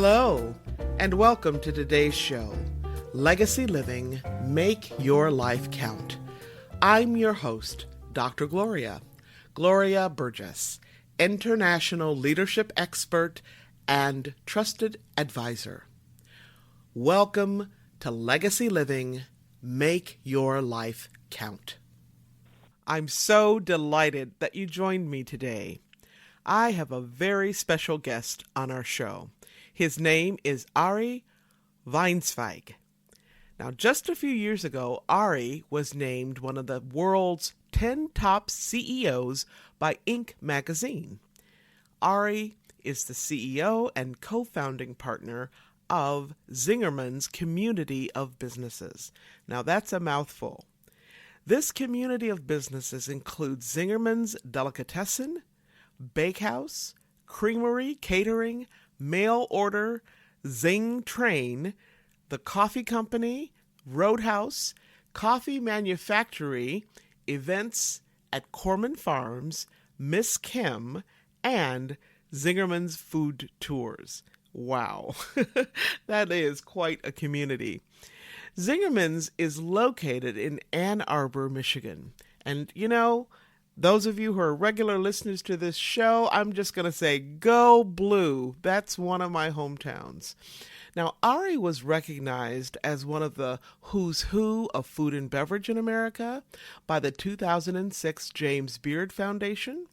Hello, and welcome to today's show, Legacy Living, Make Your Life Count. I'm your host, Dr. Gloria Burgess, international leadership expert and trusted advisor. Welcome to Legacy Living, Make Your Life Count. I'm so delighted that you joined me today. I have a very special guest on our show. His name is Ari Weinzweig. Now, just a few years ago, Ari was named one of the world's 10 top CEOs by Inc. magazine. Ari is the CEO and co-founding partner of Zingerman's community of businesses. Now, that's a mouthful. This community of businesses includes Zingerman's Delicatessen, Bakehouse, Creamery, Catering, Mail Order, Zing Train, The Coffee Company, Roadhouse, Coffee Manufactory, Events at Corman Farms, Miss Kim, and Zingerman's Food Tours. Wow, that is quite a community. Zingerman's is located in Ann Arbor, Michigan. And you know, those of you who are regular listeners to this show, I'm just going to say, go blue. That's one of my hometowns. Now, Ari was recognized as one of the who's who of food and beverage in America by the 2006 James Beard Foundation.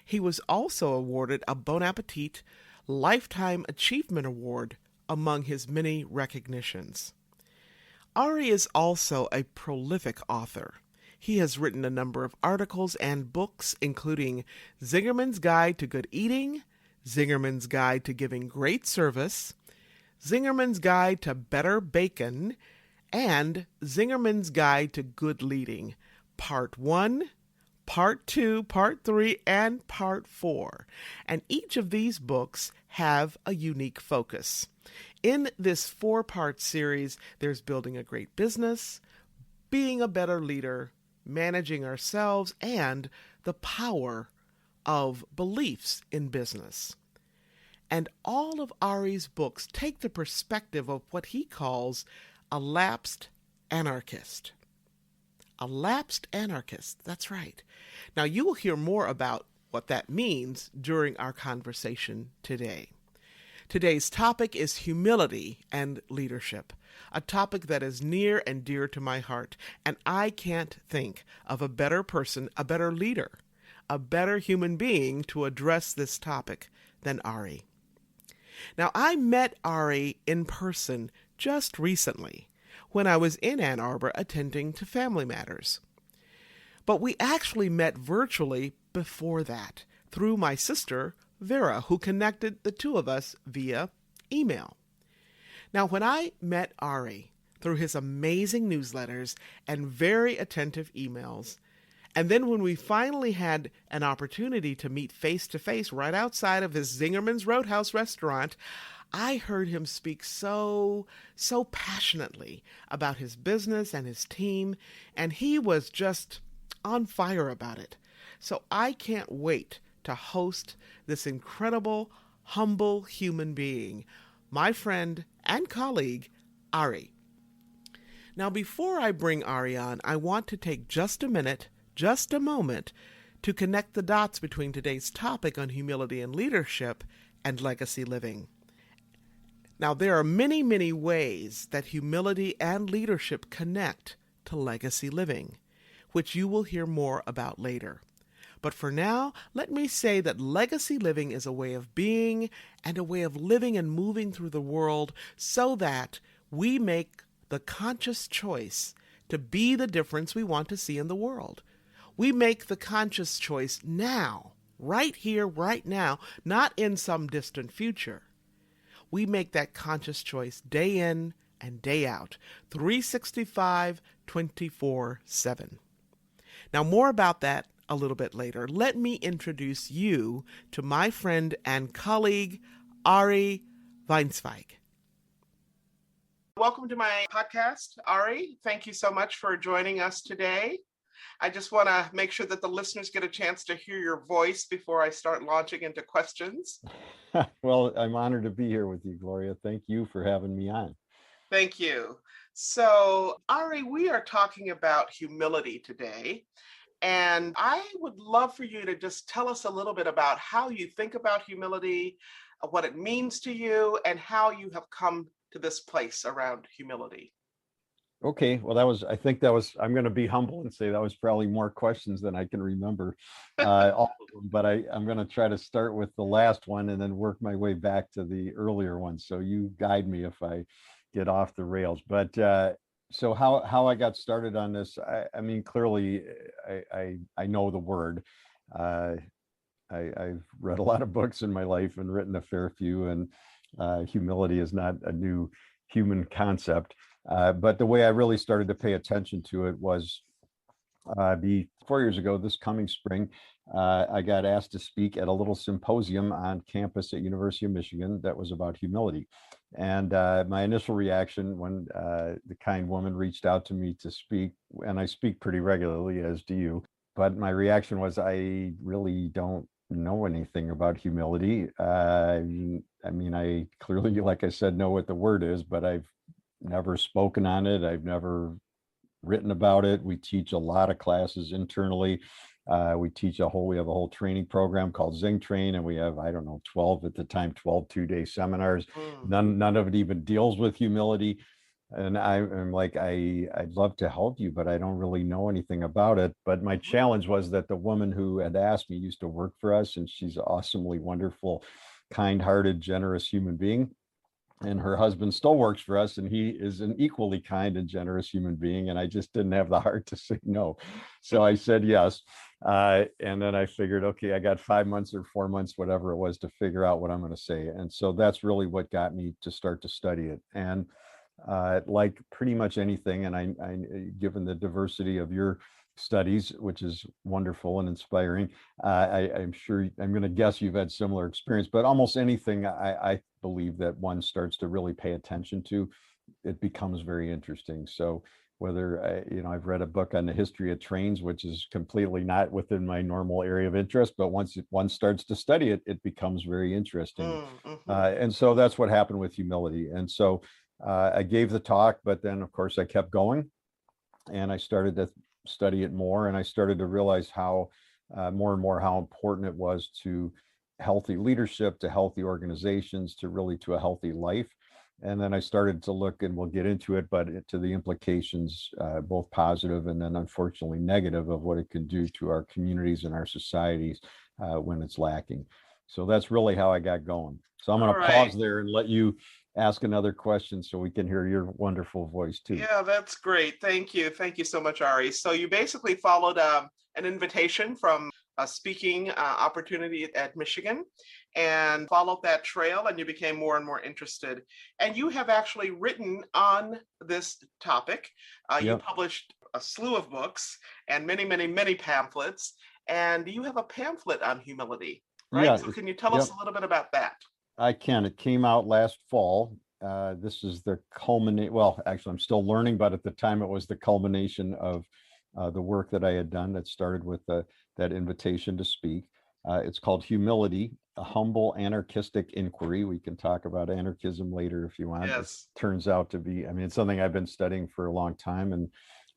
He was also awarded a Bon Appetit Lifetime Achievement Award among his many recognitions. Ari is also a prolific author. He has written a number of articles and books, including Zingerman's Guide to Good Eating, Zingerman's Guide to Giving Great Service, Zingerman's Guide to Better Bacon, and Zingerman's Guide to Good Leading, Part 1, Part 2, Part 3, and Part 4. And each of these books have a unique focus. In this 4-part series, there's building a great business, being a better leader, managing ourselves, and the power of beliefs in business. And all of Ari's books take the perspective of what he calls a lapsed anarchist. A lapsed anarchist, that's right. Now, you will hear more about what that means during our conversation today. Today's topic is humility and leadership, a topic that is near and dear to my heart, and I can't think of a better person, a better leader, a better human being to address this topic than Ari. Now, I met Ari in person just recently when I was in Ann Arbor attending to Family Matters. But we actually met virtually before that through my sister, Vera, who connected the two of us via email. Now, when I met Ari through his amazing newsletters and very attentive emails, and then when we finally had an opportunity to meet face-to-face right outside of his Zingerman's Roadhouse restaurant, I heard him speak so passionately about his business and his team, and he was just on fire about it. So I can't wait to host this incredible, humble human being, my friend and colleague, Ari. Now, before I bring Ari on, I want to take just a moment, to connect the dots between today's topic on humility and leadership and legacy living. Now, there are many, many ways that humility and leadership connect to legacy living, which you will hear more about later. But for now, let me say that legacy living is a way of being and a way of living and moving through the world so that we make the conscious choice to be the difference we want to see in the world. We make the conscious choice now, right here, right now, not in some distant future. We make that conscious choice day in and day out, 365, 24/7. Now, more about that a little bit later. Let me introduce you to my friend and colleague, Ari Weinzweig. Welcome to my podcast, Ari. Thank you so much for joining us today. I just want to make sure that the listeners get a chance to hear your voice before I start launching into questions. Well, I'm honored to be here with you, Gloria. Thank you for having me on. Thank you. So, Ari, we are talking about humility today. And I would love for you to just tell us a little bit about how you think about humility, what it means to you, and how you have come to this place around humility. Okay, well, I'm going to be humble and say that was probably more questions than I can remember, all of them, but I'm going to try to start with the last one and then work my way back to the earlier one. So you guide me if I get off the rails. But so how I got started on this, I mean, clearly I know the word. Uh, I've read a lot of books in my life and written a fair few, and humility is not a new human concept. But the way I really started to pay attention to it was the 4 years ago, this coming spring, I got asked to speak at a little symposium on campus at University of Michigan that was about humility. And my initial reaction when the kind woman reached out to me to speak, and I speak pretty regularly, as do you, but my reaction was, I really don't know anything about humility. I mean, I clearly, like I said, know what the word is, but I've never spoken on it. I've never written about it. We teach a lot of classes internally. We have a whole training program called Zing Train, and we have, I don't know, 12 at the time, 12 2-day seminars. None of it even deals with humility. And I'm like, I'd love to help you, but I don't really know anything about it. But my challenge was that the woman who had asked me used to work for us, and she's an awesomely wonderful, kind-hearted, generous human being. And her husband still works for us, and he is an equally kind and generous human being. And I just didn't have the heart to say no. So I said yes. And then I figured, okay, I got 5 months or 4 months, whatever it was, to figure out what I'm going to say. And so that's really what got me to start to study it. And like pretty much anything, and given the diversity of your studies, which is wonderful and inspiring, I'm sure, I'm going to guess you've had similar experience, but almost anything I believe that one starts to really pay attention to, it becomes very interesting. So whether I've read a book on the history of trains, which is completely not within my normal area of interest, but once one starts to study it, it becomes very interesting. And so that's what happened with humility. And so I gave the talk, but then of course I kept going, and I started to study it more, and I started to realize how more and more how important it was to healthy leadership, to healthy organizations, to a healthy life. And then I started to look, and we'll get into it, but to the implications, both positive and then unfortunately negative, of what it can do to our communities and our societies when it's lacking. So that's really how I got going. So I'm going to pause there and let you ask another question so we can hear your wonderful voice too. Yeah, that's great. Thank you. Thank you so much, Ari. So you basically followed an invitation from a speaking opportunity at Michigan and followed that trail, and you became more and more interested. And you have actually written on this topic. You published a slew of books and many, many, many pamphlets. And you have a pamphlet on humility, right? Yeah. So can you tell us a little bit about that? I can. It came out last fall. This is the culminate. Well, actually, I'm still learning, but at the time, it was the culmination of the work that I had done that started with that invitation to speak. It's called Humility, a Humble Anarchistic Inquiry. We can talk about anarchism later if you want. Yes. It turns out to be, I mean, it's something I've been studying for a long time and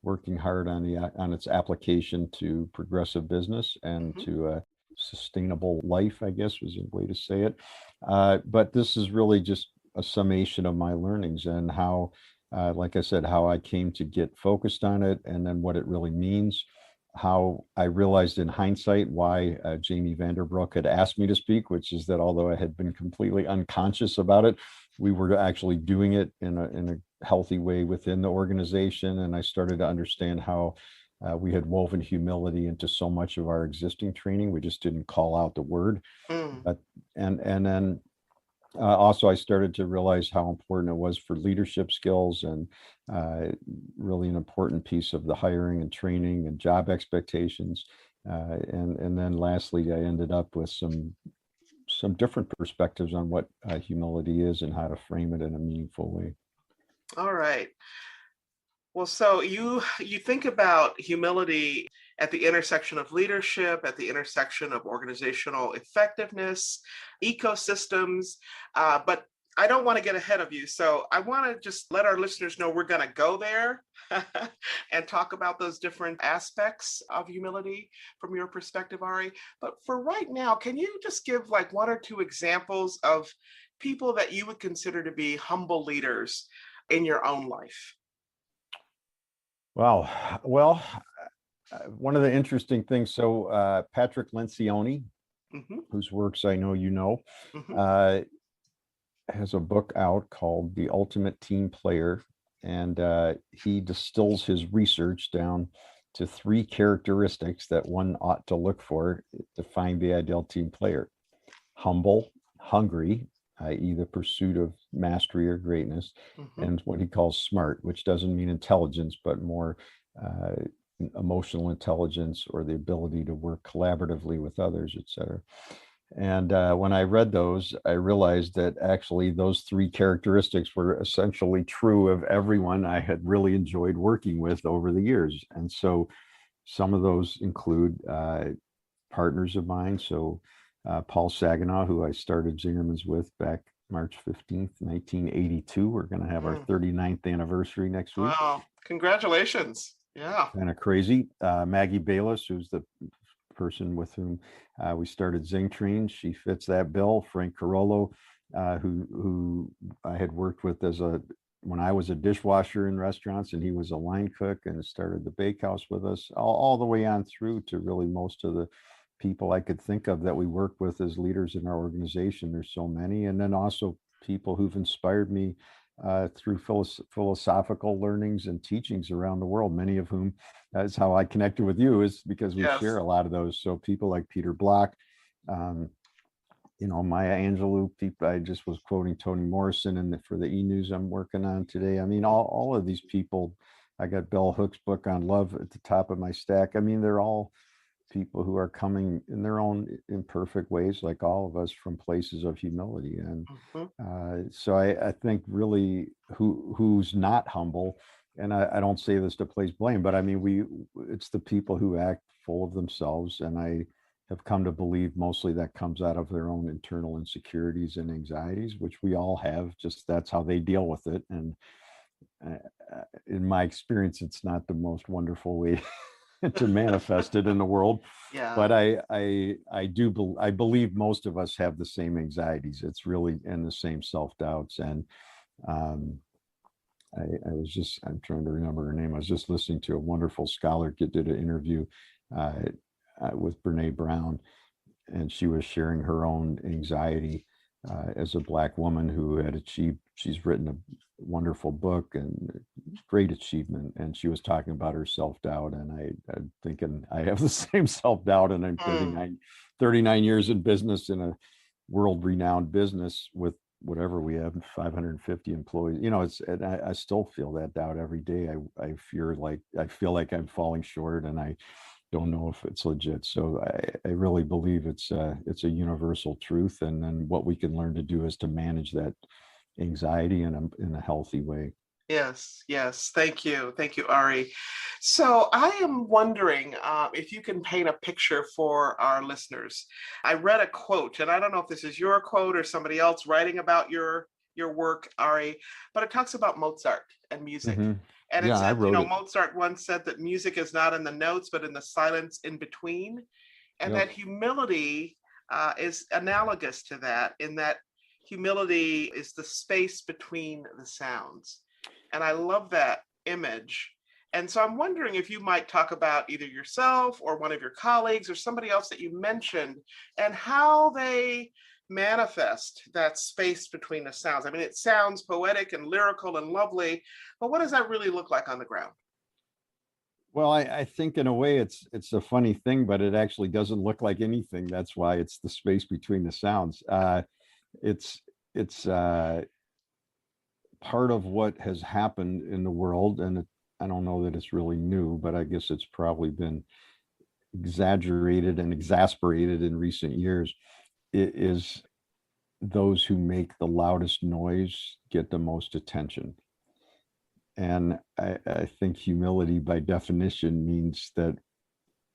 working hard on its application to progressive business and to sustainable life, I guess was a way to say it. But this is really just a summation of my learnings and how, like I said, how I came to get focused on it, and then what it really means, how I realized in hindsight why Jamie Vanderbroek had asked me to speak, which is that although I had been completely unconscious about it, we were actually doing it in a healthy way within the organization. And I started to understand how we had woven humility into so much of our existing training. We just didn't call out the word. But and then also I started to realize how important it was for leadership skills, and really an important piece of the hiring and training and job expectations. And then lastly, I ended up with some different perspectives on what humility is and how to frame it in a meaningful way. All right. Well, so you think about humility at the intersection of leadership, at the intersection of organizational effectiveness, ecosystems, but I don't want to get ahead of you. So I want to just let our listeners know we're going to go there and talk about those different aspects of humility from your perspective, Ari. But for right now, can you just give like one or two examples of people that you would consider to be humble leaders in your own life? Wow. Well, one of the interesting things, so Patrick Lencioni, Hmm. whose works I know you know, Hmm. uh, has a book out called The Ultimate Team Player. And he distills his research down to three characteristics that one ought to look for to find the ideal team player: humble, hungry, i.e., the pursuit of mastery or greatness, Hmm. and what he calls smart, which doesn't mean intelligence, but more uh, emotional intelligence or the ability to work collaboratively with others, etc. And when I read those, I realized that actually those three characteristics were essentially true of everyone I had really enjoyed working with over the years. And so some of those include partners of mine. So Paul Saginaw, who I started Zingerman's with back March 15th, 1982. We're going to have our Mm. 39th anniversary next week. Wow. Congratulations. Yeah. Kind of crazy. Maggie Bayless, who's the person with whom we started Zing Train. She fits that bill. Frank Carollo, who I had worked with when I was a dishwasher in restaurants, and he was a line cook and started the bakehouse with us, all the way on through to really most of the people I could think of that we work with as leaders in our organization. There's so many, and then also people who've inspired me through philosophical learnings and teachings around the world, many of whom, that's how I connected with you, is because we share Yes. a lot of those. So people like Peter Block, um, Maya Angelou, people, I just was quoting Toni Morrison for the e-news I'm working on today. I mean, all of these people, I got Bell Hook's book on love at the top of my stack. I mean, they're all people who are coming in their own imperfect ways, like all of us, from places of humility. And Hmm. so I think really who's not humble, and I don't say this to place blame, but I mean, it's the people who act full of themselves. And I have come to believe mostly that comes out of their own internal insecurities and anxieties, which we all have, just that's how they deal with it. And uh, in my experience, it's not the most wonderful way to manifest it in the world. Yeah. But I believe most of us have the same anxieties. It's really and the same self doubts. And um, I'm trying to remember her name. I was just listening to a wonderful scholar did an interview uh, with Brene Brown, and she was sharing her own anxiety as a Black woman who had achieved. She's written a wonderful book and great achievement, and she was talking about her self doubt. And I'm thinking I have the same self doubt, and I'm Mm. 39 years in business, in a world renowned business with whatever we have, 550 employees. And I still feel that doubt every day. I feel like I'm falling short, and I don't know if it's legit. So I really believe it's a universal truth. And then what we can learn to do is to manage that anxiety in a healthy way. Yes, yes. Thank you, Ari. So I am wondering if you can paint a picture for our listeners. I read a quote, and I don't know if this is your quote or somebody else writing about your work, Ari, but it talks about Mozart and music. Hmm. And it Yeah, I says, wrote it. Mozart once said that music is not in the notes, but in the silence in between, and Yep. that humility is analogous to that, in that humility is the space between the sounds. And I love that image. And so I'm wondering if you might talk about either yourself or one of your colleagues or somebody else that you mentioned and how they manifest that space between the sounds. I mean, it sounds poetic and lyrical and lovely, but what does that really look like on the ground? Well, I think in a way it's a funny thing, but it actually doesn't look like anything. That's why it's the space between the sounds. It's it's part of what has happened in the world, and I don't know that it's really new, but I guess it's probably been exaggerated and exasperated in recent years. It is those who make the loudest noise get the most attention. And I think humility by definition means that,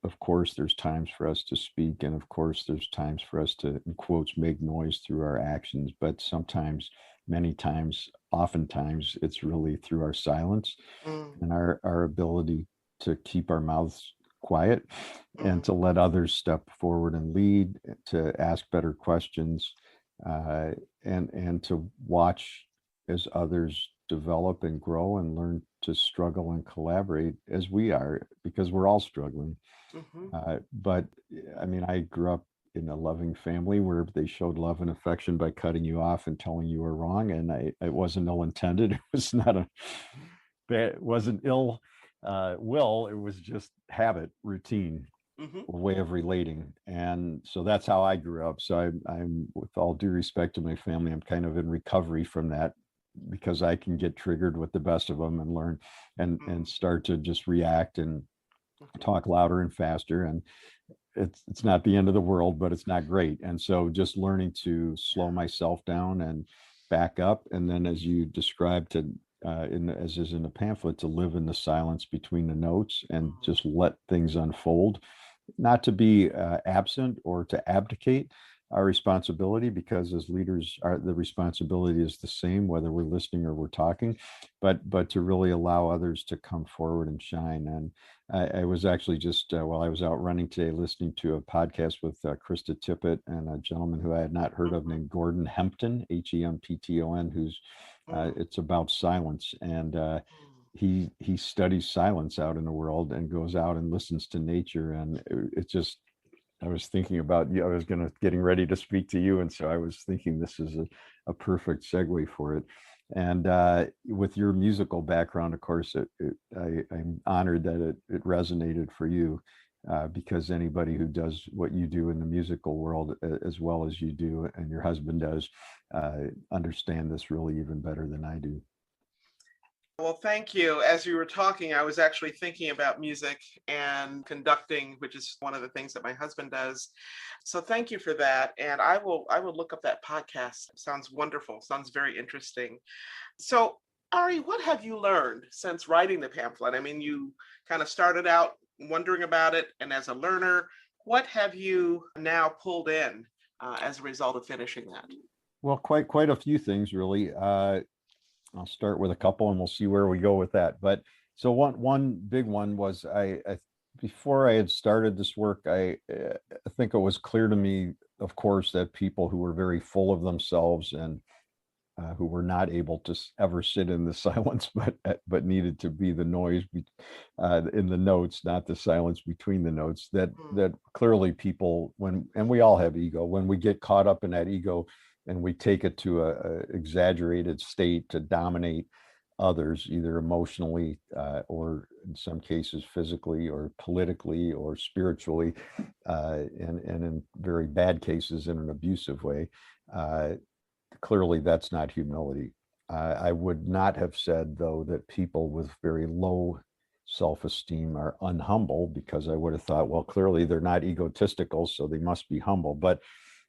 of course, there's times for us to speak, and of course, there's times for us to, in quotes, make noise through our actions. But sometimes, many times, oftentimes, it's really through our silence Mm, and our ability to keep our mouths quiet and mm, to let others step forward and lead, to ask better questions, uh, and to watch as others develop and grow and learn to struggle and collaborate as we are, because we're all struggling. mhm, But I mean, I grew up in a loving family where they showed love and affection by cutting you off and telling you were wrong. And it wasn't ill intended. It was not a bad, it wasn't ill will. It was just habit, routine, mhm, way of relating. And so that's how I grew up. So I'm, with all due respect to my family, I'm kind of in recovery from that, because I can get triggered with the best of them and learn and mm, start to just react and mhm. talk louder and faster. And it's not the end of the world, but it's not great. And so just learning to slow Yeah. myself down and back up, and then, as you described, to as is in the pamphlet, to live in the silence between the notes and Mm, just let things unfold, not to be absent or to abdicate our responsibility, because as leaders, the responsibility is the same whether we're listening or we're talking, but to really allow others to come forward and shine. And I was actually just while I was out running today, listening to a podcast with Krista Tippett and a gentleman who I had not heard of mhm, named Gordon Hempton, Hempton, who's mm, it's about silence. And mm. he studies silence out in the world and goes out and listens to nature. And it just, I was thinking about you. I was getting ready to speak to you, and so I was thinking this is a perfect segue for it. And with your musical background, of course, I'm honored that it resonated for you, because anybody who does what you do in the musical world as well as you do, and your husband does, understand this really even better than I do. Well, thank you. As you were talking, I was actually thinking about music and conducting, which is one of the things that my husband does. So thank you for that. And I will look up that podcast. Sounds wonderful. Sounds very interesting. So, Ari, what have you learned since writing the pamphlet? I mean, you kind of started out wondering about it, and as a learner, what have you now pulled in as a result of finishing that? Well, quite a few things, really. I'll start with a couple and we'll see where we go with that. But so one big one was, I before I had started this work, I think it was clear to me, of course, that people who were very full of themselves and who were not able to ever sit in the silence, but needed to be the noise in the notes, not the silence between the notes. Mm, That clearly people, when, and we all have ego, when we get caught up in that ego and we take it to a exaggerated state to dominate others, either emotionally or in some cases physically or politically or spiritually, and in very bad cases in an abusive way. Uh, Clearly that's not humility. I would not have said, though, that people with very low self-esteem are unhumble, because I would have thought, well, clearly they're not egotistical, so they must be humble. But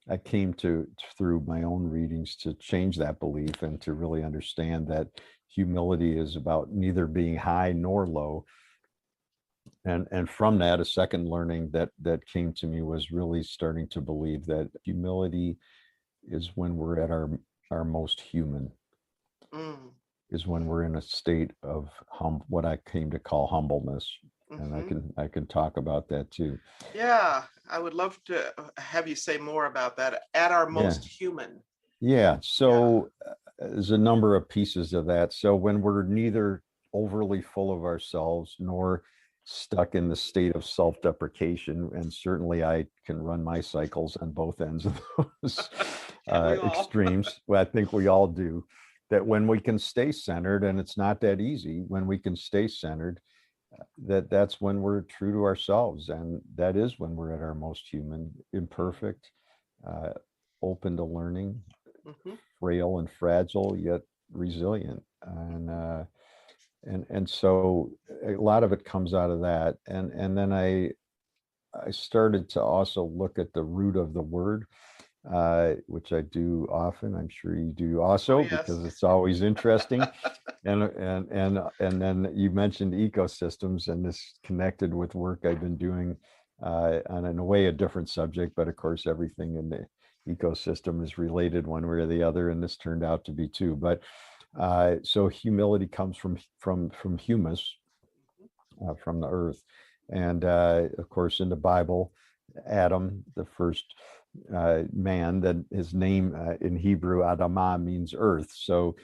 I came to, through my own readings, to change that belief and to really understand that humility is about neither being high nor low. And from that, a second learning that came to me was really starting to believe that humility is when we're at our most human, mm, is when we're in a state of what I came to call humbleness. And mhm. I can talk about that too. Yeah, I would love to have you say more about that. At our Yeah. most human. Yeah. Yeah. So there's a number of pieces of that. So when we're neither overly full of ourselves nor stuck in the state of self-deprecation, and certainly I can run my cycles on both ends of those Can we all? extremes. Well, I think we all do. That when we can stay centered, and it's not that easy, when we can stay centered, that's when we're true to ourselves, and that is when we're at our most human, imperfect, uh, open to learning, Mhm, frail and fragile, yet resilient. mhm, And so a lot of it comes out of that. And then I started to also look at the root of the word, which I do often. I'm sure you do oh, also, yes. because it's always interesting. And then you mentioned ecosystems, and this connected with work I've been doing on, in a way, a different subject, but of course everything in the ecosystem is related one way or the other, and this turned out to be too. But so humility comes from humus, from the earth, and of course in the Bible, Adam, the first man, that his name in Hebrew, Adamah, means earth. So,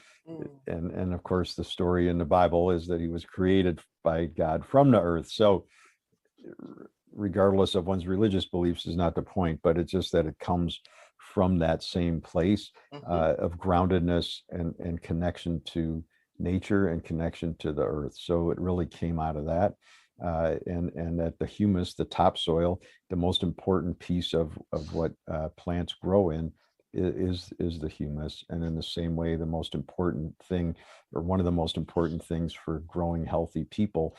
and of course the story in the Bible is that he was created by God from the earth. So regardless of one's religious beliefs is not the point, but it's just that it comes from that same place of groundedness and connection to nature and connection to the earth. So it really came out of that. And that the humus, the topsoil, the most important piece of what plants grow in is the humus. And in the same way, the most important thing, or one of the most important things for growing healthy people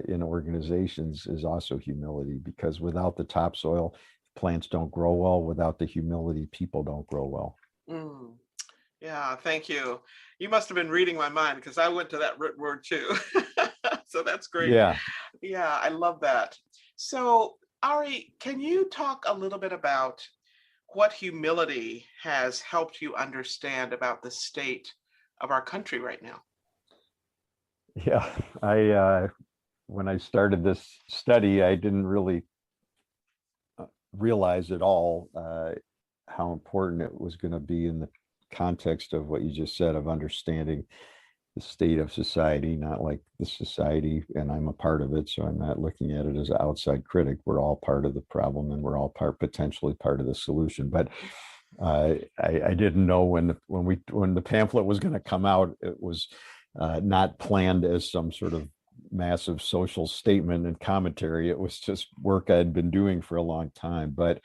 in organizations, is also humility, because without the topsoil, plants don't grow well. Without the humility, people don't grow well. Mm. Yeah, thank you. You must have been reading my mind, because I went to that root word too. So that's great. Yeah. Yeah, I love that. So, Ari, can you talk a little bit about what humility has helped you understand about the state of our country right now? Yeah. I when I started this study, I didn't really realize at all how important it was going to be in the context of what you just said, of understanding the state of society, not like the society, and I'm a part of it, so I'm not looking at it as an outside critic. We're all part of the problem, and we're all potentially part of the solution. But I didn't know when the pamphlet was going to come out. It was not planned as some sort of massive social statement and commentary. It was just work I'd been doing for a long time. But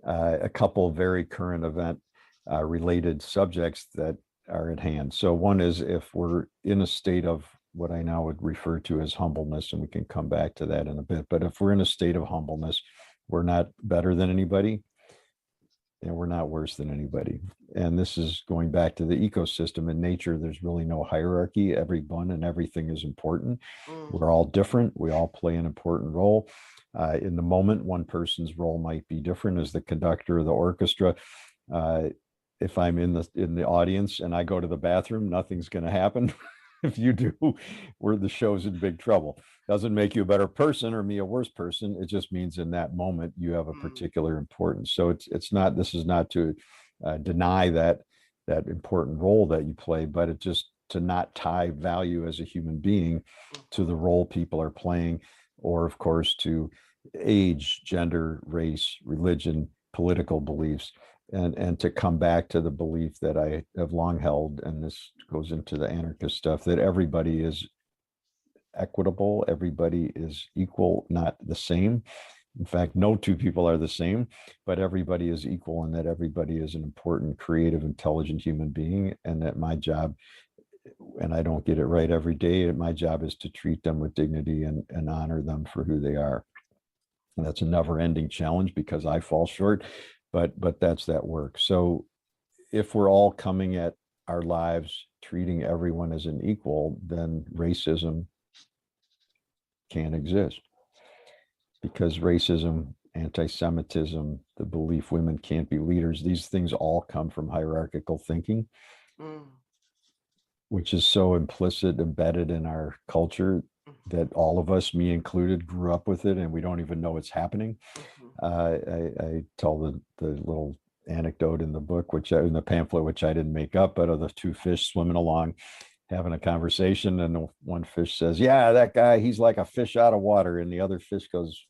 a couple of very current event related subjects that are at hand. So one is, if we're in a state of what I now would refer to as humbleness, and we can come back to that in a bit, but if we're in a state of humbleness, we're not better than anybody, and we're not worse than anybody. And this is going back to the ecosystem. In nature, there's really no hierarchy. Everyone and everything is important. We're all different. We all play an important role. In the moment, one person's role might be different as the conductor of the orchestra. If I'm in the audience and I go to the bathroom, nothing's going to happen. If you do, the show's in big trouble. Doesn't make you a better person or me a worse person. It just means in that moment you have a particular importance. So it's not. This is not to deny that important role that you play, but it just to not tie value as a human being to the role people are playing, or of course to age, gender, race, religion, political beliefs. And to come back to the belief that I have long held, and this goes into the anarchist stuff, that everybody is equitable, everybody is equal, not the same. In fact, no two people are the same, but everybody is equal, and that everybody is an important, creative, intelligent human being, and that my job, and I don't get it right every day, my job is to treat them with dignity and honor them for who they are. And that's a never-ending challenge, because I fall short. But that's that work. So if we're all coming at our lives treating everyone as an equal, then racism can't exist, because racism, anti-Semitism, the belief women can't be leaders, these things all come from hierarchical thinking, which is so implicit, embedded in our culture, that all of us, me included, grew up with it, and we don't even know it's happening. I tell the little anecdote in the book, in the pamphlet, which I didn't make up, but of the two fish swimming along, having a conversation, and one fish says, "Yeah, that guy, he's like a fish out of water," and the other fish goes,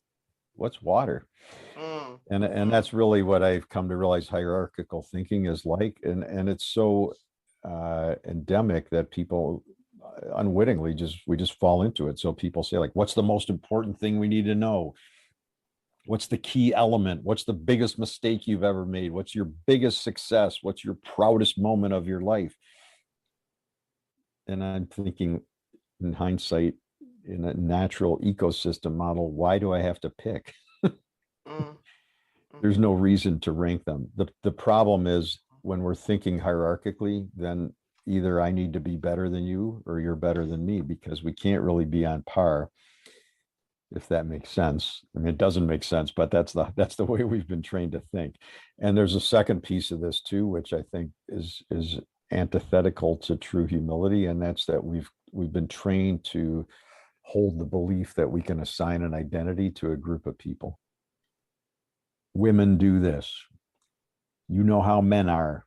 "What's water?" And that's really what I've come to realize hierarchical thinking is like, and it's so endemic that people unwittingly we just fall into it. So people say, like, what's the most important thing we need to know? What's the key element? What's the biggest mistake you've ever made? What's your biggest success? What's your proudest moment of your life? And I'm thinking, in hindsight, in a natural ecosystem model, why do I have to pick? There's no reason to rank them. The problem is, when we're thinking hierarchically, then either I need to be better than you or you're better than me, because we can't really be on par, if that makes sense. I mean, it doesn't make sense, but that's the way we've been trained to think. And there's a second piece of this too, which I think is antithetical to true humility, and that's that we've been trained to hold the belief that we can assign an identity to a group of people. Women do this. You know how men are.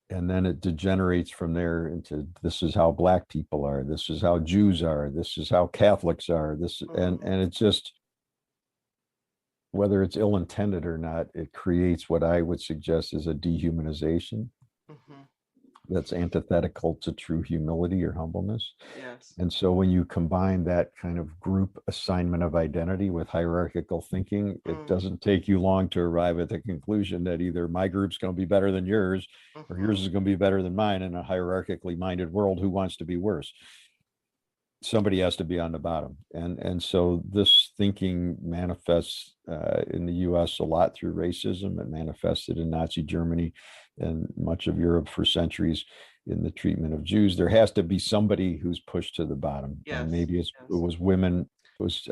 And then it degenerates from there into, this is how Black people are, this is how Jews are, this is how Catholics are, and it's just, whether it's ill-intended or not, it creates what I would suggest is a dehumanization that's antithetical to true humility or humbleness. Yes. And so when you combine that kind of group assignment of identity with hierarchical thinking, it doesn't take you long to arrive at the conclusion that either my group's going to be better than yours, or yours is going to be better than mine. In a hierarchically minded world, who wants to be worse? Somebody has to be on the bottom. And so this thinking manifests in the US a lot through racism. It manifested in Nazi Germany and much of Europe for centuries in the treatment of Jews. There has to be somebody who's pushed to the bottom. Yes. And maybe it was women. It was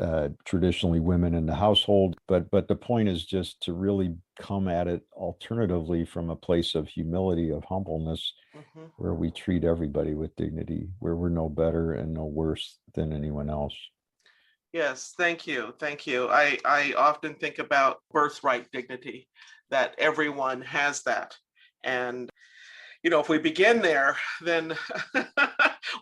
traditionally women in the household. But the point is just to really come at it alternatively from a place of humility, of humbleness, where we treat everybody with dignity, where we're no better and no worse than anyone else. Yes, thank you. Thank you. I often think about birthright dignity, that everyone has that. And, if we begin there, then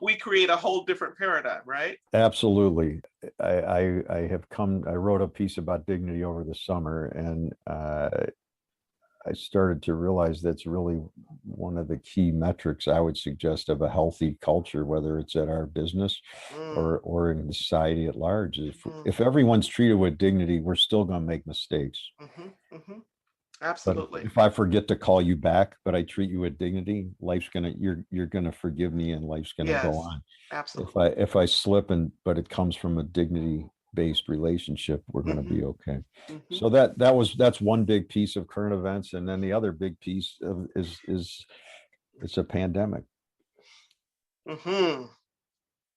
we create a whole different paradigm, right? Absolutely. I wrote a piece about dignity over the summer, and I started to realize that's really one of the key metrics I would suggest of a healthy culture, whether it's at our business or in society at large. If everyone's treated with dignity, we're still going to make mistakes. Absolutely. But if I forget to call you back, but I treat you with dignity, you're gonna forgive me, and life's gonna go on. Absolutely. If I slip, but it comes from a dignity based relationship, we're going to be okay. So that's one big piece of current events. And then the other big piece is it's a pandemic,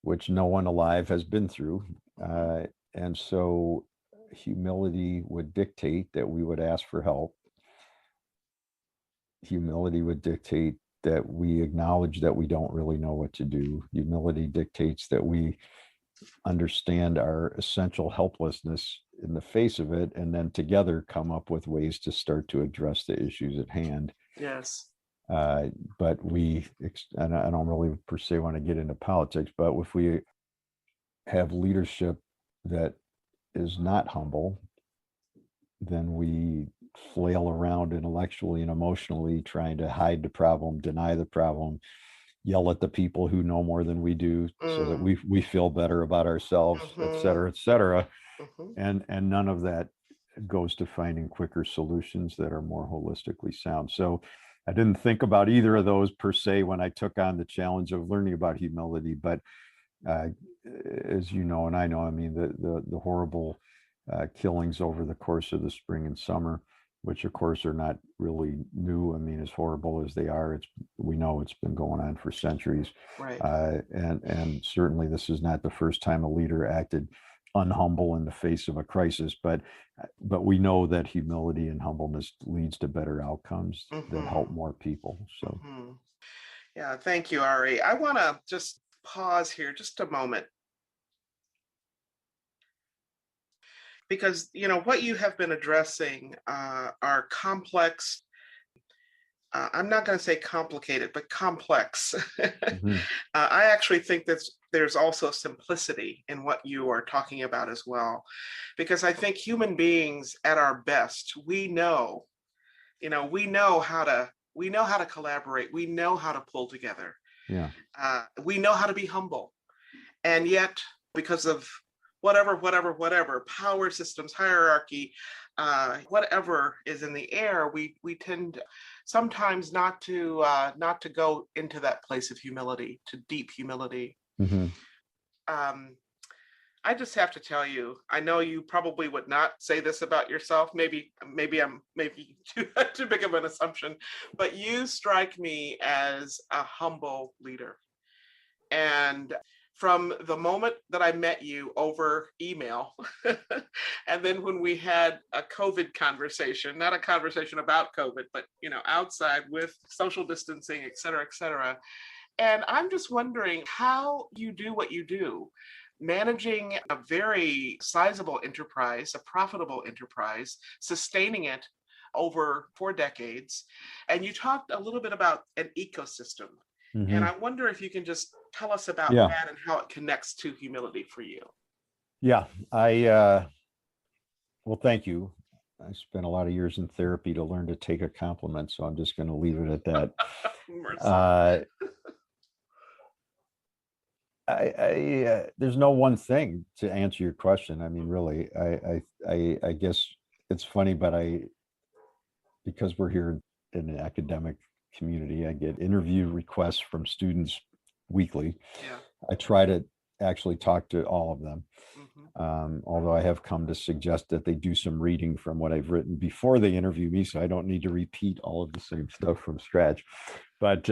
which no one alive has been through. And so humility would dictate that we would ask for help. Humility would dictate that we acknowledge that we don't really know what to do. Humility dictates that we understand our essential helplessness in the face of it, and then together come up with ways to start to address the issues at hand. Yes. But and I don't really per se want to get into politics, but if we have leadership that is not humble, then we flail around intellectually and emotionally trying to hide the problem, deny the problem, yell at the people who know more than we do so that we feel better about ourselves, et cetera, et cetera. And none of that goes to finding quicker solutions that are more holistically sound. So I didn't think about either of those per se when I took on the challenge of learning about humility. But as you know, and I know, I mean, the horrible killings over the course of the spring and summer, which of course are not really new. I mean, as horrible as they are, we know it's been going on for centuries. Right. And certainly this is not the first time a leader acted unhumble in the face of a crisis, but we know that humility and humbleness leads to better outcomes that help more people. So yeah, thank you, Ari. I want to just pause here just a moment, because what you have been addressing are complex. I'm not going to say complicated, but complex. I actually think that there's also simplicity in what you are talking about as well, because I think human beings at our best, we know how to collaborate. We know how to pull together. Yeah. We know how to be humble, and yet because of whatever power systems, hierarchy, whatever is in the air, we tend sometimes not to go into that place of humility, to deep humility. I I just have to tell you, I know you probably would not say this about yourself. Maybe I'm maybe too big of an assumption, but you strike me as a humble leader. And from the moment that I met you over email, and then when we had a COVID conversation, not a conversation about COVID, but outside with social distancing, et cetera, et cetera. And I'm just wondering how you do what you do, managing a very sizable enterprise, a profitable enterprise, sustaining it over 4 decades. And you talked a little bit about an ecosystem. And Mhm. I wonder if you can just tell us about Yeah. that and how it connects to humility for you. Yeah. Well, thank you. I spent a lot of years in therapy to learn to take a compliment, so I'm just going to leave it at that. Mercy. Uh, there's no one thing to answer your question. I mean, really, I guess it's funny, but because we're here in an academic community, I get interview requests from students weekly. Yeah. I try to actually talk to all of them. Although I have come to suggest that they do some reading from what I've written before they interview me, so I don't need to repeat all of the same stuff from scratch. But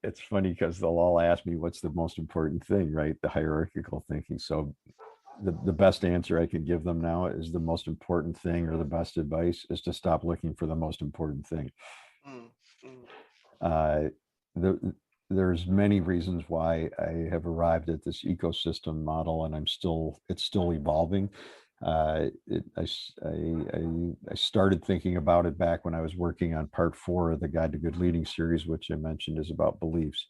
it's funny because they'll all ask me what's the most important thing, right? The hierarchical thinking. So the best answer I can give them now is the most important thing, or the best advice is to stop looking for the most important thing. Mm, mm, Uh, the, there's many reasons why I have arrived at this ecosystem model, and it's still evolving. I started thinking about it back when I was working on part 4 of the Guide to Good Leading series, which I mentioned is about beliefs.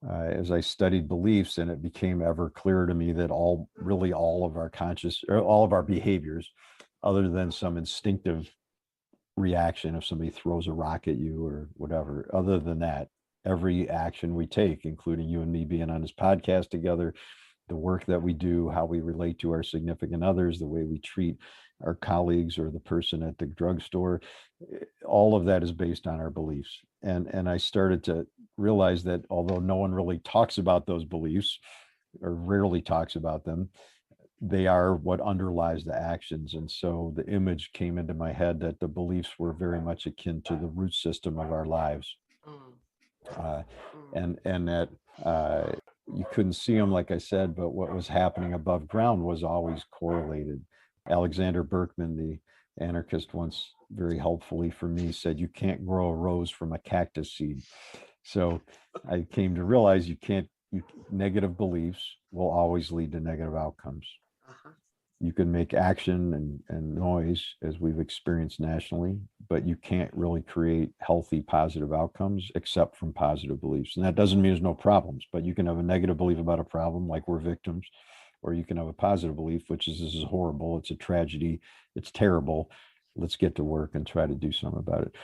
As I studied beliefs, and it became ever clearer to me that all of our all of our behaviors, other than some instinctive reaction if somebody throws a rock at you or whatever, other than that, every action we take, including you and me being on this podcast together, the work that we do, how we relate to our significant others, the way we treat our colleagues or the person at the drugstore, all of that is based on our beliefs. And I started to realize that although no one really talks about those beliefs, or rarely talks about them, they are what underlies the actions. And so the image came into my head that the beliefs were very much akin to the root system of our lives. mm, Uh, mm. and that you couldn't see them, like I said, but what was happening above ground was always correlated. Alexander Berkman, the anarchist, once very helpfully for me said, "You can't grow a rose from a cactus seed." So I came to realize negative beliefs will always lead to negative outcomes. Uh-huh. You can make action and noise, as we've experienced nationally, but you can't really create healthy, positive outcomes except from positive beliefs. And that doesn't mean there's no problems, but you can have a negative belief about a problem, like we're victims, or you can have a positive belief, which is, this is horrible, it's a tragedy, it's terrible, let's get to work and try to do something about it.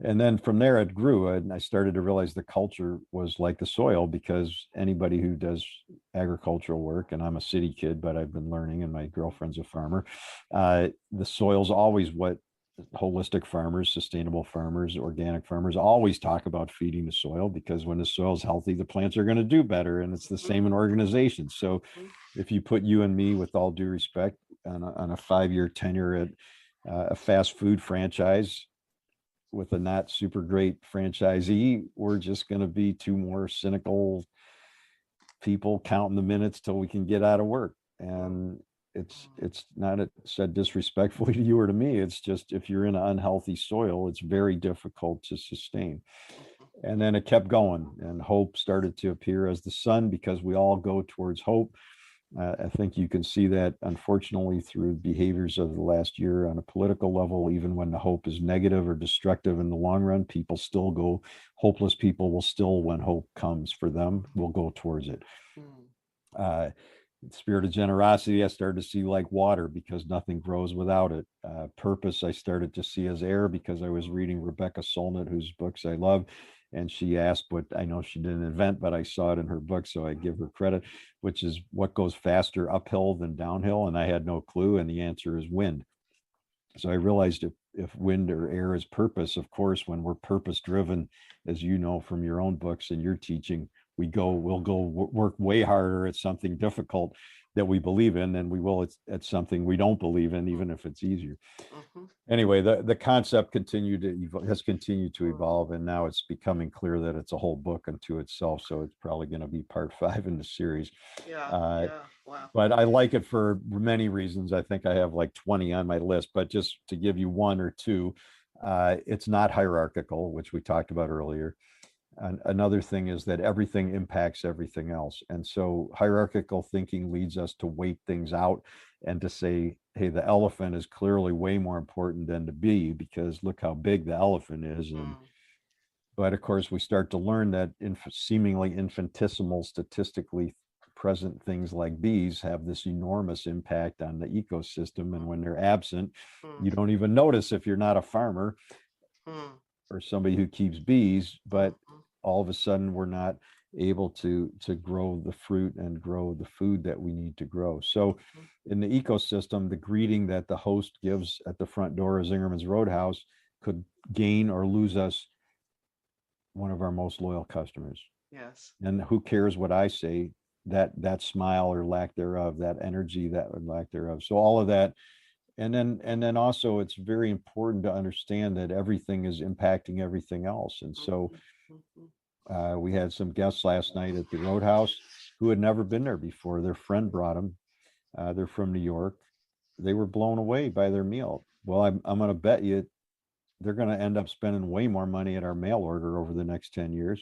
And then from there it grew, and I started to realize the culture was like the soil, because anybody who does agricultural work, and I'm a city kid, but I've been learning, and my girlfriend's a farmer, the soil's always what holistic farmers, sustainable farmers, organic farmers always talk about: feeding the soil, because when the soil's healthy, the plants are going to do better. And it's the same in organizations. So if you put you and me, with all due respect, on a 5-year tenure at a fast food franchise with a not super great franchisee, we're just going to be two more cynical people counting the minutes till we can get out of work. And it's not said disrespectfully to you or to me. It's just, if you're in an unhealthy soil, it's very difficult to sustain. And then it kept going, and hope started to appear as the sun, because we all go towards hope. I think you can see that, unfortunately, through behaviors of the last year on a political level. Even when the hope is negative or destructive in the long run, people still go, hopeless people will still, when hope comes for them, will go towards it. Spirit of generosity, I started to see like water, because nothing grows without it. Purpose, I started to see as air, because I was reading Rebecca Solnit, whose books I love. And she asked what I know she didn't invent, but I saw it in her book, so I give her credit, which is what goes faster uphill than downhill. And I had no clue. And the answer is wind. So I realized if wind or air is purpose, of course, when we're purpose driven, as you know from your own books and your teaching, we'll go work way harder at something difficult that we believe in than we will at something we don't believe in, even if it's easier. Mm-hmm. Anyway, the concept has continued to evolve, and now it's becoming clear that it's a whole book unto itself. So it's probably going to be part 5 in the series. Yeah. Uh, Yeah. Wow. but I like it for many reasons. I think I have like 20 on my list, but just to give you one or two, it's not hierarchical, which we talked about earlier. Another thing is that everything impacts everything else. And so hierarchical thinking leads us to weight things out and to say, hey, the elephant is clearly way more important than the bee, because look how big the elephant is. And but of course, we start to learn that seemingly infinitesimal, statistically present things like bees have this enormous impact on the ecosystem. And when they're absent, you don't even notice if you're not a farmer or somebody who keeps bees, but all of a sudden we're not able to grow the fruit and grow the food that we need to grow. So in the ecosystem, the greeting that the host gives at the front door of Zingerman's Roadhouse could gain or lose us one of our most loyal customers. Yes. And who cares what I say, that smile or lack thereof, that energy, that or lack thereof. So all of that. And then also it's very important to understand that everything is impacting everything else. And so we had some guests last night at the Roadhouse who had never been there before. Their friend brought them. They're from New York. They were blown away by their meal. Well, I'm going to bet you they're going to end up spending way more money at our mail order over the next 10 years.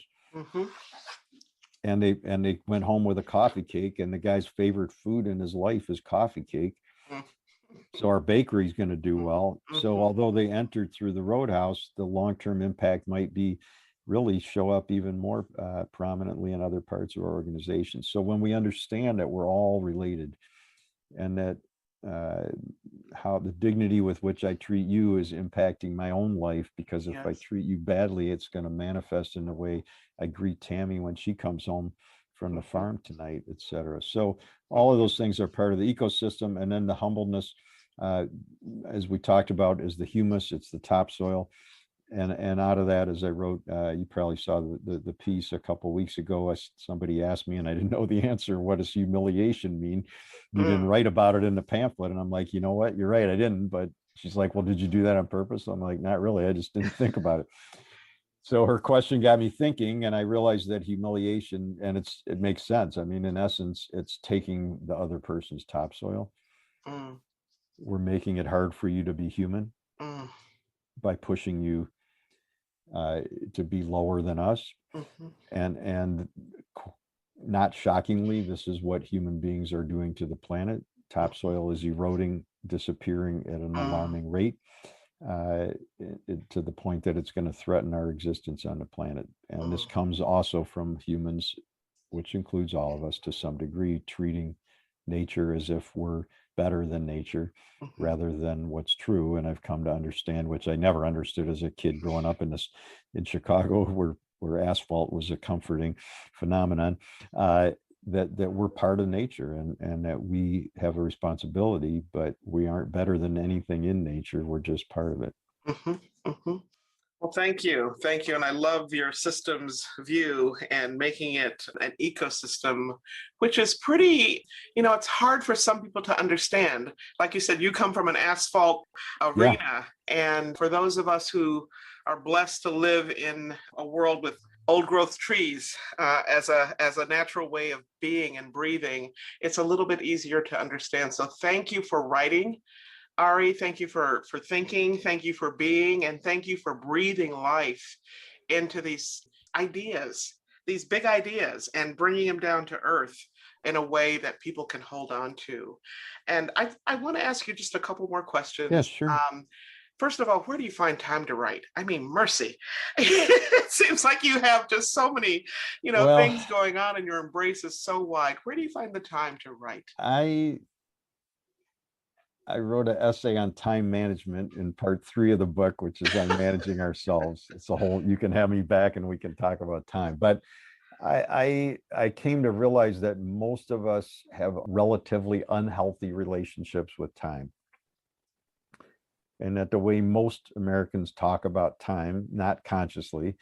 And they went home with a coffee cake, and the guy's favorite food in his life is coffee cake. So our bakery is going to do well. So although they entered through the Roadhouse, the long-term impact might be really show up even more prominently in other parts of our organization. So when we understand that we're all related, and that how the dignity with which I treat you is impacting my own life, because if I treat you badly, it's going to manifest in the way I greet Tammy when she comes home from the farm tonight, et cetera. So all of those things are part of the ecosystem. And then the humbleness, as we talked about, is the humus, it's the topsoil. And out of that, as I wrote, you probably saw the piece a couple of weeks ago. Somebody asked me, and I didn't know the answer. What does humiliation mean? You didn't write about it in the pamphlet. And I'm like, you know what? You're right, I didn't. But she's like, well, did you do that on purpose? I'm like, not really. I just didn't think about it. So her question got me thinking, and I realized that humiliation, and it makes sense. I mean, in essence, it's taking the other person's topsoil. We're making it hard for you to be human by pushing you to be lower than us. And not shockingly, this is what human beings are doing to the planet. Topsoil is eroding, disappearing at an alarming rate, to the point that it's going to threaten our existence on the planet. And this comes also from humans, which includes all of us to some degree, treating nature as if we're better than nature rather than what's true. And I've come to understand, which I never understood as a kid growing up in Chicago, where asphalt was a comforting phenomenon, that we're part of nature, and that we have a responsibility, but we aren't better than anything in nature. We're just part of it. Well, thank you. Thank you. And I love your systems view and making it an ecosystem, which is pretty, it's hard for some people to understand. Like you said, you come from an asphalt arena. Yeah. And for those of us who are blessed to live in a world with old growth trees as a natural way of being and breathing, it's a little bit easier to understand. So thank you for writing. Ari, thank you for thinking, thank you for being, and thank you for breathing life into these ideas, these big ideas, and bringing them down to earth in a way that people can hold on to. And I want to ask you just a couple more questions. Yeah, sure. First of all, where do you find time to write? I mean, mercy. It seems like you have just so many, things going on, and your embrace is so wide. Where do you find the time to write? I wrote an essay on time management in part 3 of the book, which is on managing ourselves. It's a whole, you can have me back and we can talk about time. But I came to realize that most of us have relatively unhealthy relationships with time. And that the way most Americans talk about time, not consciously,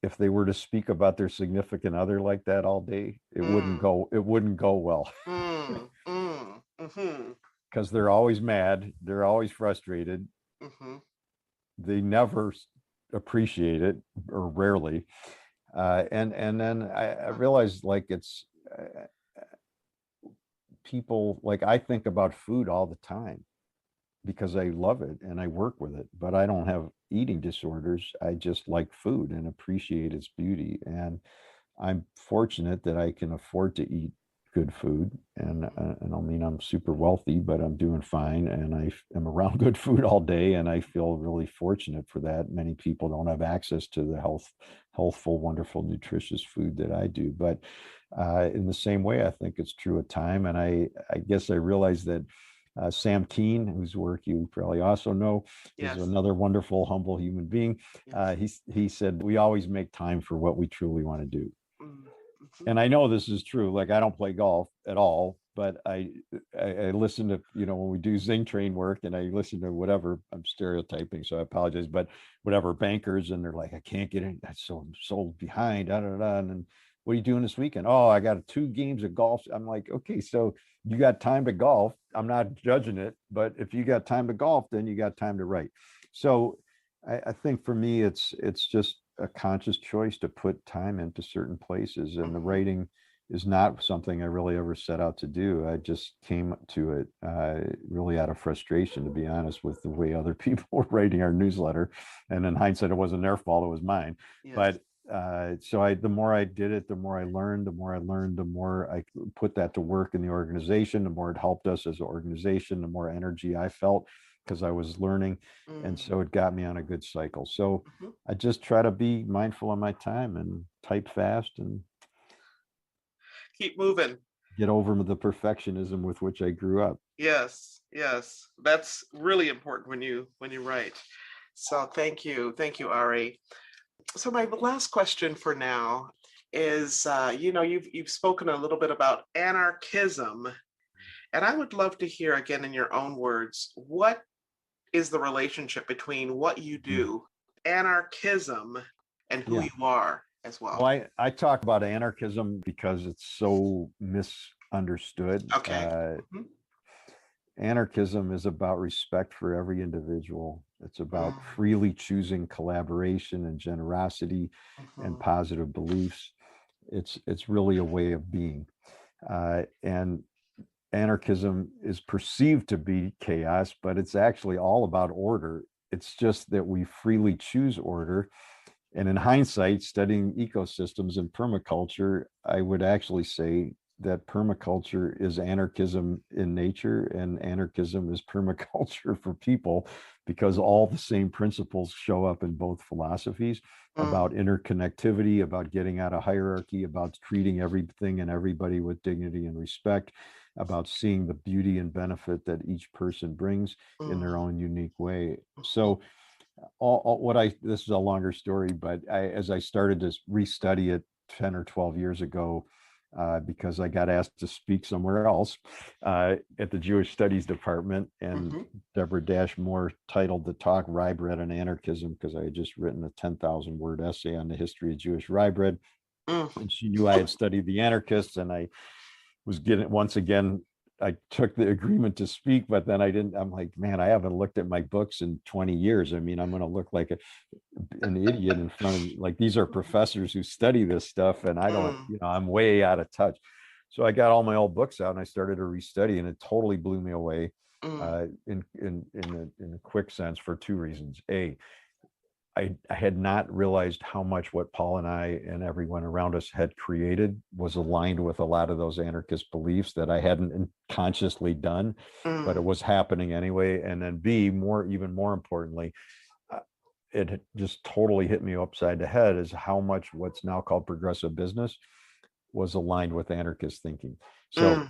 if they were to speak about their significant other like that all day, Mm, it wouldn't go well. mm-hmm. Because they're always mad, they're always frustrated, Mm-hmm. they never appreciate it, or rarely. And then I realized, like, it's people, like, I think about food all the time because I love it and I work with it, but I don't have eating disorders. I just like food and appreciate its beauty. And I'm fortunate that I can afford to eat good food. And I mean, I'm super wealthy, but I'm doing fine. And I am around good food all day. And I feel really fortunate for that. Many people don't have access to the healthful, wonderful, nutritious food that I do. But in the same way, I think it's true at time. And I guess I realized that Sam Keen, whose work you probably also know, is Yes. another wonderful, humble human being. Yes. He said, we always make time for what we truly want to do. Mm-hmm. And I know this is true. Like, I don't play golf at all, but I listen to, when we do Zing train work, and I listen to whatever, I'm stereotyping, so I apologize, but whatever, bankers, and they're like, I can't get in. I'm so behind. Da, da, da. And then, what are you doing this weekend? Oh, I got 2 games of golf. I'm like, okay, so you got time to golf. I'm not judging it, but if you got time to golf, then you got time to write. So I think for me, it's just a conscious choice to put time into certain places, and the Mm-hmm. writing is not something I really ever set out to do. I just came to it really out of frustration, to be honest, with the way other people were writing our newsletter. And in hindsight, it wasn't their fault; it was mine. Yes. But so the more I did it, the more I learned. The more I put that to work in the organization. The more it helped us as an organization. The more energy I felt because I was learning, and Mm-hmm. so it got me on a good cycle. So I just try to be mindful of my time and type fast and Keep moving. get over the perfectionism with which I grew up. Yes. Yes. That's really important when you write. So thank you, Ari. So my last question for now is, you've spoken a little bit about anarchism, and I would love to hear again in your own words, what is the relationship between what you Mhm. do, anarchism, and who Yeah. you are as Well, well. I talk about anarchism because it's so misunderstood. Okay. Mhm. Anarchism is about respect for every individual. It's about freely choosing collaboration and generosity and Mhm. positive beliefs. It's really a way of being. And anarchism is perceived to be chaos, but it's actually all about order. It's just that we freely choose order. And in hindsight, studying ecosystems and permaculture, I would actually say that permaculture is anarchism in nature, and anarchism is permaculture for people, because all the same principles show up in both philosophies Mm, about interconnectivity, about getting out of hierarchy, about treating everything and everybody with dignity and respect, about seeing the beauty and benefit that each person brings in their mm, own unique way. mhm, So this is a longer story, but as I started to restudy it 10 or 12 years ago, because I got asked to speak somewhere else at the Jewish Studies Department, and mhm, Deborah Moore titled the talk Rye Bread and Anarchism, because I had just written a 10,000 word essay on the history of Jewish rye bread. mm, And she knew I had studied the anarchists, and I was getting, once again, I took the agreement to speak, but then I didn't. I'm like, man, I haven't looked at my books in 20 years. I mean, I'm going to look like an idiot in front of, like, these are professors who study this stuff, and I don't, mm, I'm way out of touch. So I got all my old books out and I started to restudy, and it totally blew me away mm, in a quick sense, for 2 reasons. I had not realized how much what Paul and I and everyone around us had created was aligned with a lot of those anarchist beliefs that I hadn't consciously done, but it mm, was happening anyway. And then B, even more importantly, uh, it just totally hit me upside the head, is how much what's now called progressive business was aligned with anarchist thinking. So mm,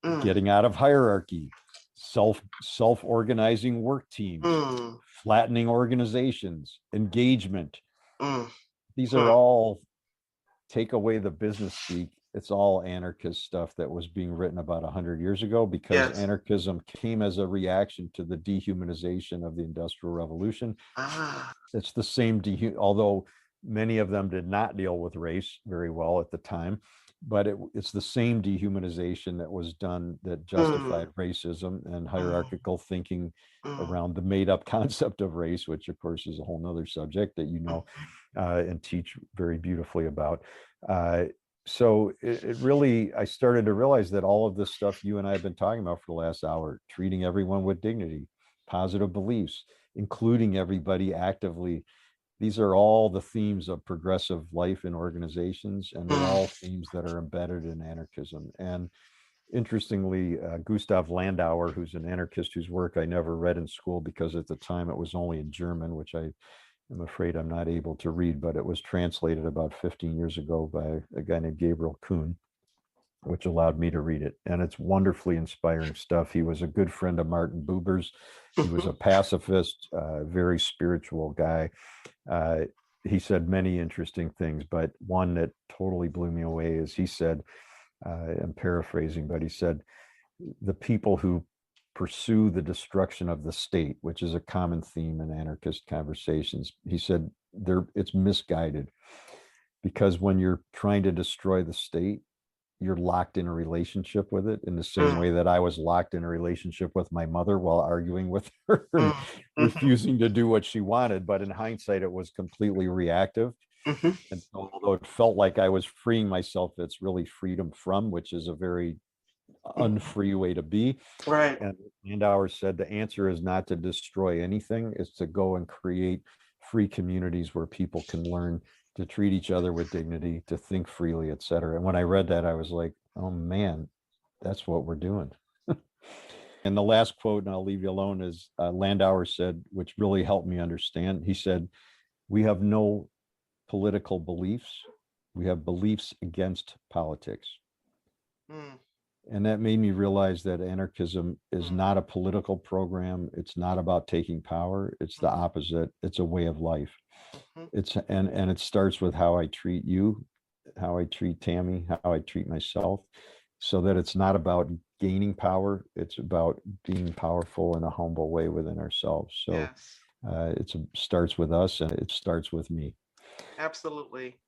mm, getting out of hierarchy, self organizing work teams, mm, flattening organizations, engagement. mm, These are mm. all, take away the business speak. It's all anarchist stuff that was being written about 100 years ago, because Yes. anarchism came as a reaction to the dehumanization of the Industrial Revolution. Ah. It's the same, although Many of them did not deal with race very well at the time, but it's the same dehumanization that was done that justified racism and hierarchical thinking around the made up concept of race, which of course is a whole nother subject that and teach very beautifully about. So it really, I started to realize that all of this stuff you and I have been talking about for the last hour, treating everyone with dignity, positive beliefs, including everybody actively, these are all the themes of progressive life in organizations, and they're all themes that are embedded in anarchism. And interestingly, Gustav Landauer, who's an anarchist whose work I never read in school because at the time it was only in German, which I'm afraid I'm not able to read, but it was translated about 15 years ago by a guy named Gabriel Kuhn, which allowed me to read it. And it's wonderfully inspiring stuff. He was a good friend of Martin Buber's. He was a pacifist, very spiritual guy. He said many interesting things, but one that totally blew me away is he said, I'm paraphrasing, but he said, the people who pursue the destruction of the state, which is a common theme in anarchist conversations, he said, it's misguided, because when you're trying to destroy the state, you're locked in a relationship with it in the same way that I was locked in a relationship with my mother while arguing with her and refusing to do what she wanted. But in hindsight, it was completely reactive. And so, although it felt like I was freeing myself, it's really freedom from, which is a very unfree way to be. Right. And Landauer said the answer is not to destroy anything, it's to go and create free communities where people can learn to treat each other with dignity, to think freely, et cetera. And when I read that, I was like, oh man, that's what we're doing. And the last quote, and I'll leave you alone, is Landauer said, which really helped me understand. He said, we have no political beliefs. We have beliefs against politics. And that made me realize that anarchism is not a political program. It's not about taking power. It's the opposite. It's a way of life. And it starts with how I treat you, how I treat Tammy, how I treat myself, so that it's not about gaining power. It's about being powerful in a humble way within ourselves. So yes. It starts with us, and it starts with me. Absolutely.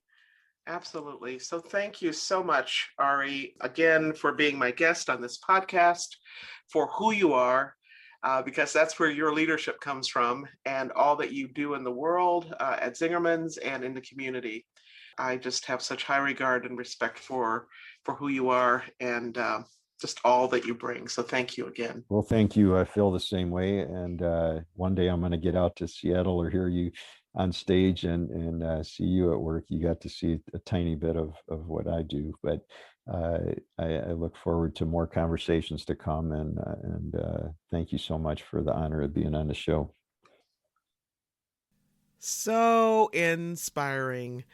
Absolutely. So thank you so much, Ari, again, for being my guest on this podcast, for who you are, because that's where your leadership comes from, and all that you do in the world, at Zingerman's and in the community. I just have such high regard and respect for who you are, and just all that you bring. So thank you again. Well, thank you. I feel the same way. And one day I'm going to get out to Seattle or hear you on stage and see you at work. You got to see a tiny bit of what I do, but I look forward to more conversations to come. And thank you so much for the honor of being on the show. So inspiring.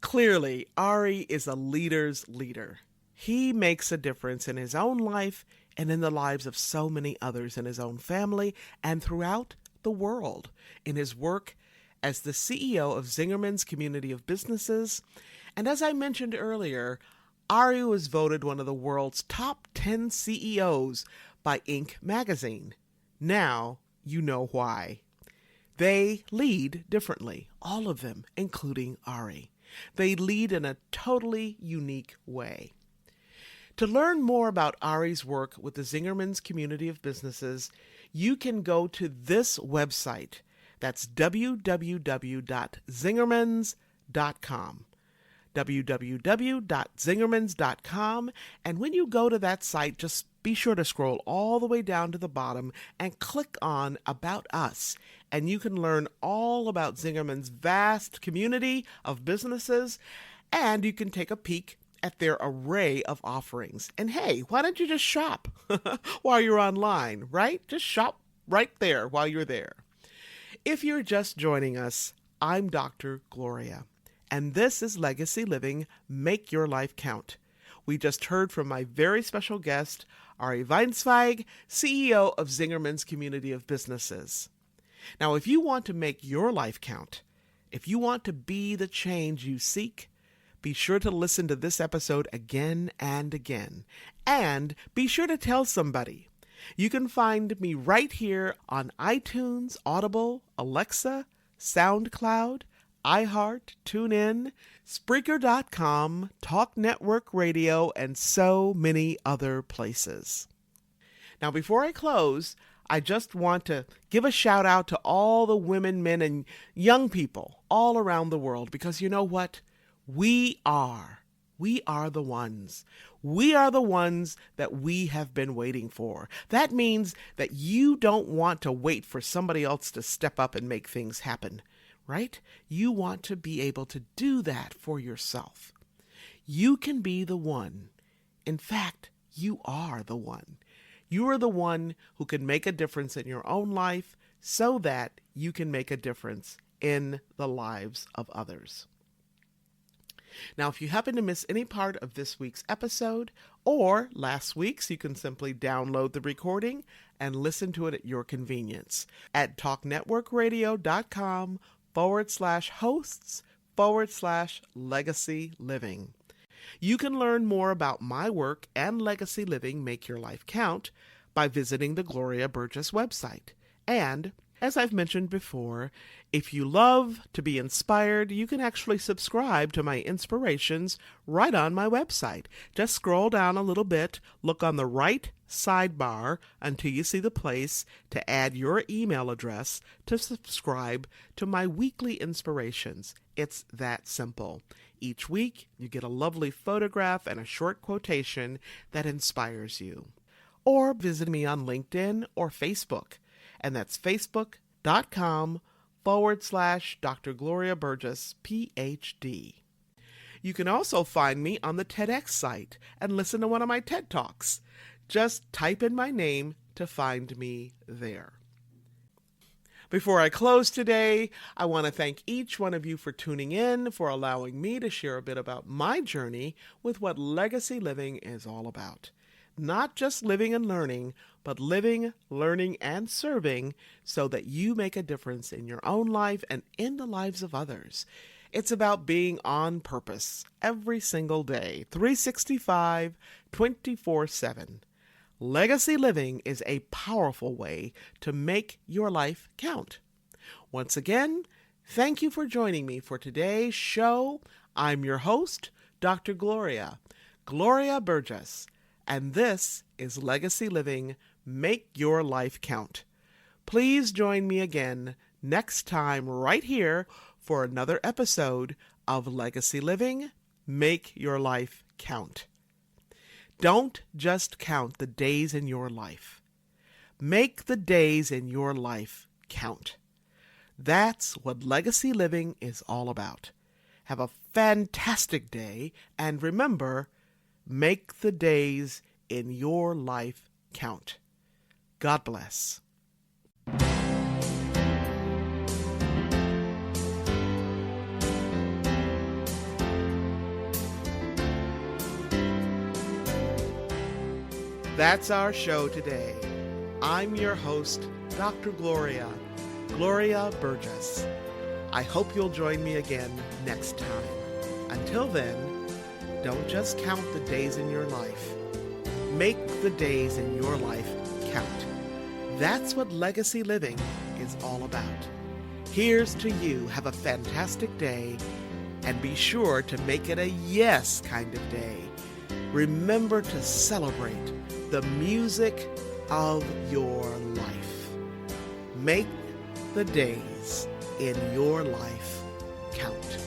Clearly, Ari is a leader's leader. He makes a difference in his own life and in the lives of so many others in his own family and throughout the world in his work as the CEO of Zingerman's Community of Businesses. And as I mentioned earlier, Ari was voted one of the world's top 10 CEOs by Inc. magazine. Now you know why. They lead differently, all of them, including Ari. They lead in a totally unique way. To learn more about Ari's work with the Zingerman's Community of Businesses, you can go to this website. That's www.zingermans.com. www.zingermans.com. And when you go to that site, just be sure to scroll all the way down to the bottom and click on About Us. And you can learn all about Zingerman's vast community of businesses, and you can take a peek at their array of offerings. And hey, why don't you just shop while you're online, right? Just shop right there while you're there. If you're just joining us, I'm Dr. Gloria, and this is Legacy Living, Make Your Life Count. We just heard from my very special guest, Ari Weinzweig, CEO of Zingerman's Community of Businesses. Now, if you want to make your life count, if you want to be the change you seek, be sure to listen to this episode again and again. And be sure to tell somebody. You can find me right here on iTunes, Audible, Alexa, SoundCloud, iHeart, TuneIn, Spreaker.com, Talk Network Radio, and so many other places. Now, before I close, I just want to give a shout out to all the women, men, and young people all around the world, because you know what? We are the ones. We are the ones that we have been waiting for. That means that you don't want to wait for somebody else to step up and make things happen, right? You want to be able to do that for yourself. You can be the one. In fact, you are the one. You are the one who can make a difference in your own life so that you can make a difference in the lives of others. Now, if you happen to miss any part of this week's episode or last week's, you can simply download the recording and listen to it at your convenience at talknetworkradio.com/hosts/legacy living. You can learn more about my work and Legacy Living Make Your Life Count by visiting the Gloria Burgess website. And, as I've mentioned before, if you love to be inspired, you can actually subscribe to my inspirations right on my website. Just scroll down a little bit, look on the right sidebar until you see the place to add your email address to subscribe to my weekly inspirations. It's that simple. Each week, you get a lovely photograph and a short quotation that inspires you. Or visit me on LinkedIn or Facebook, and that's facebook.com/Dr. Gloria Burgess, PhD. You can also find me on the TEDx site and listen to one of my TED Talks. Just type in my name to find me there. Before I close today, I want to thank each one of you for tuning in, for allowing me to share a bit about my journey with what legacy living is all about. Not just living and learning, but living, learning, and serving so that you make a difference in your own life and in the lives of others. It's about being on purpose every single day, 365, 24/7. Legacy living is a powerful way to make your life count. Once again, thank you for joining me for today's show. I'm your host, Dr. Gloria Burgess, and this is Legacy Living Make Your Life Count. Please join me again next time right here for another episode of Legacy Living Make Your Life Count. Don't just count the days in your life. Make the days in your life count. That's what legacy living is all about. Have a fantastic day, and remember, make the days in your life count. God bless. That's our show today. I'm your host, Dr. Gloria Burgess. I hope you'll join me again next time. Until then, don't just count the days in your life. Make the days in your life count. That's what legacy living is all about. Here's to you. Have a fantastic day, and be sure to make it a yes kind of day. Remember to celebrate the music of your life. Make the days in your life count.